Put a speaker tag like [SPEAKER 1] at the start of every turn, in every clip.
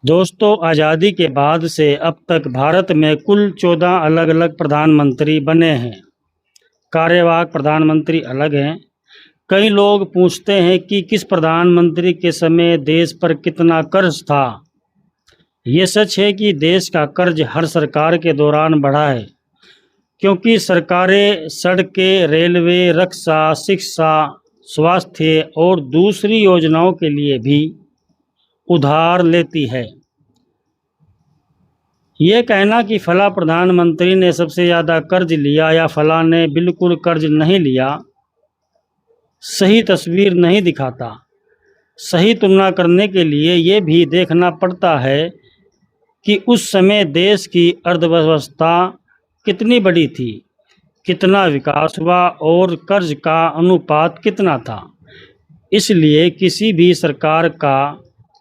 [SPEAKER 1] दोस्तों, आज़ादी के बाद से अब तक भारत में कुल 14 अलग अलग प्रधानमंत्री बने हैं। कार्यवाहक प्रधानमंत्री अलग हैं। कई लोग पूछते हैं कि किस प्रधानमंत्री के समय देश पर कितना कर्ज था। ये सच है कि देश का कर्ज हर सरकार के दौरान बढ़ा है, क्योंकि सरकारें सड़कें, रेलवे, रक्षा, शिक्षा, स्वास्थ्य और दूसरी योजनाओं के लिए भी उधार लेती है। ये कहना कि फला प्रधानमंत्री ने सबसे ज़्यादा कर्ज लिया या फला ने बिल्कुल कर्ज नहीं लिया, सही तस्वीर नहीं दिखाता। सही तुलना करने के लिए ये भी देखना पड़ता है कि उस समय देश की अर्थव्यवस्था कितनी बड़ी थी, कितना विकास हुआ और कर्ज का अनुपात कितना था। इसलिए किसी भी सरकार का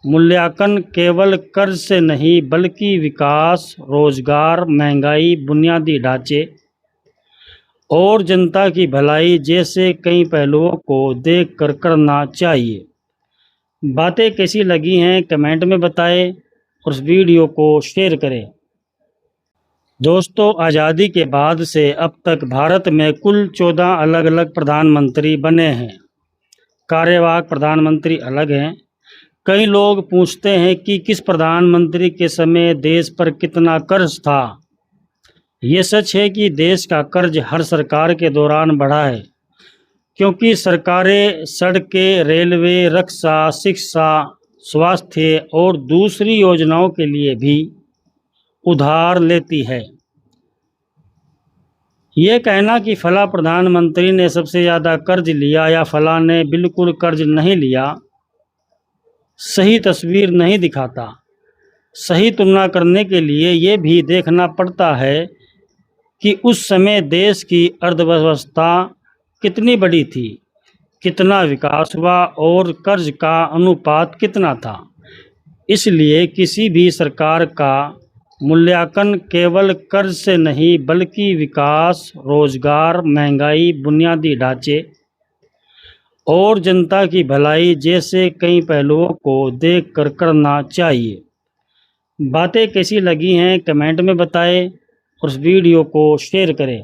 [SPEAKER 1] मूल्यांकन केवल कर्ज से नहीं, बल्कि विकास, रोजगार, महंगाई, बुनियादी ढांचे और जनता की भलाई जैसे कई पहलुओं को देखकर करना चाहिए। बातें कैसी लगी हैं कमेंट में बताएं और इस वीडियो को शेयर करें। दोस्तों, आज़ादी के बाद से अब तक भारत में कुल 14 अलग अलग प्रधानमंत्री बने हैं। कार्यवाहक प्रधानमंत्री अलग हैं। कई लोग पूछते हैं कि किस प्रधानमंत्री के समय देश पर कितना कर्ज था। ये सच है कि देश का कर्ज हर सरकार के दौरान बढ़ा है, क्योंकि सरकारें सड़कें, रेलवे, रक्षा, शिक्षा, स्वास्थ्य और दूसरी योजनाओं के लिए भी उधार लेती है। ये कहना कि फला प्रधानमंत्री ने सबसे ज़्यादा कर्ज लिया या फला ने बिल्कुल कर्ज नहीं लिया, सही तस्वीर नहीं दिखाता। सही तुलना करने के लिए ये भी देखना पड़ता है कि उस समय देश की अर्थव्यवस्था कितनी बड़ी थी, कितना विकास हुआ और कर्ज का अनुपात कितना था। इसलिए किसी भी सरकार का मूल्यांकन केवल कर्ज से नहीं, बल्कि विकास, रोजगार, महंगाई, बुनियादी ढांचे और जनता की भलाई जैसे कई पहलुओं को देखकर करना चाहिए। बातें कैसी लगी हैं कमेंट में बताएं और इस वीडियो को शेयर करें।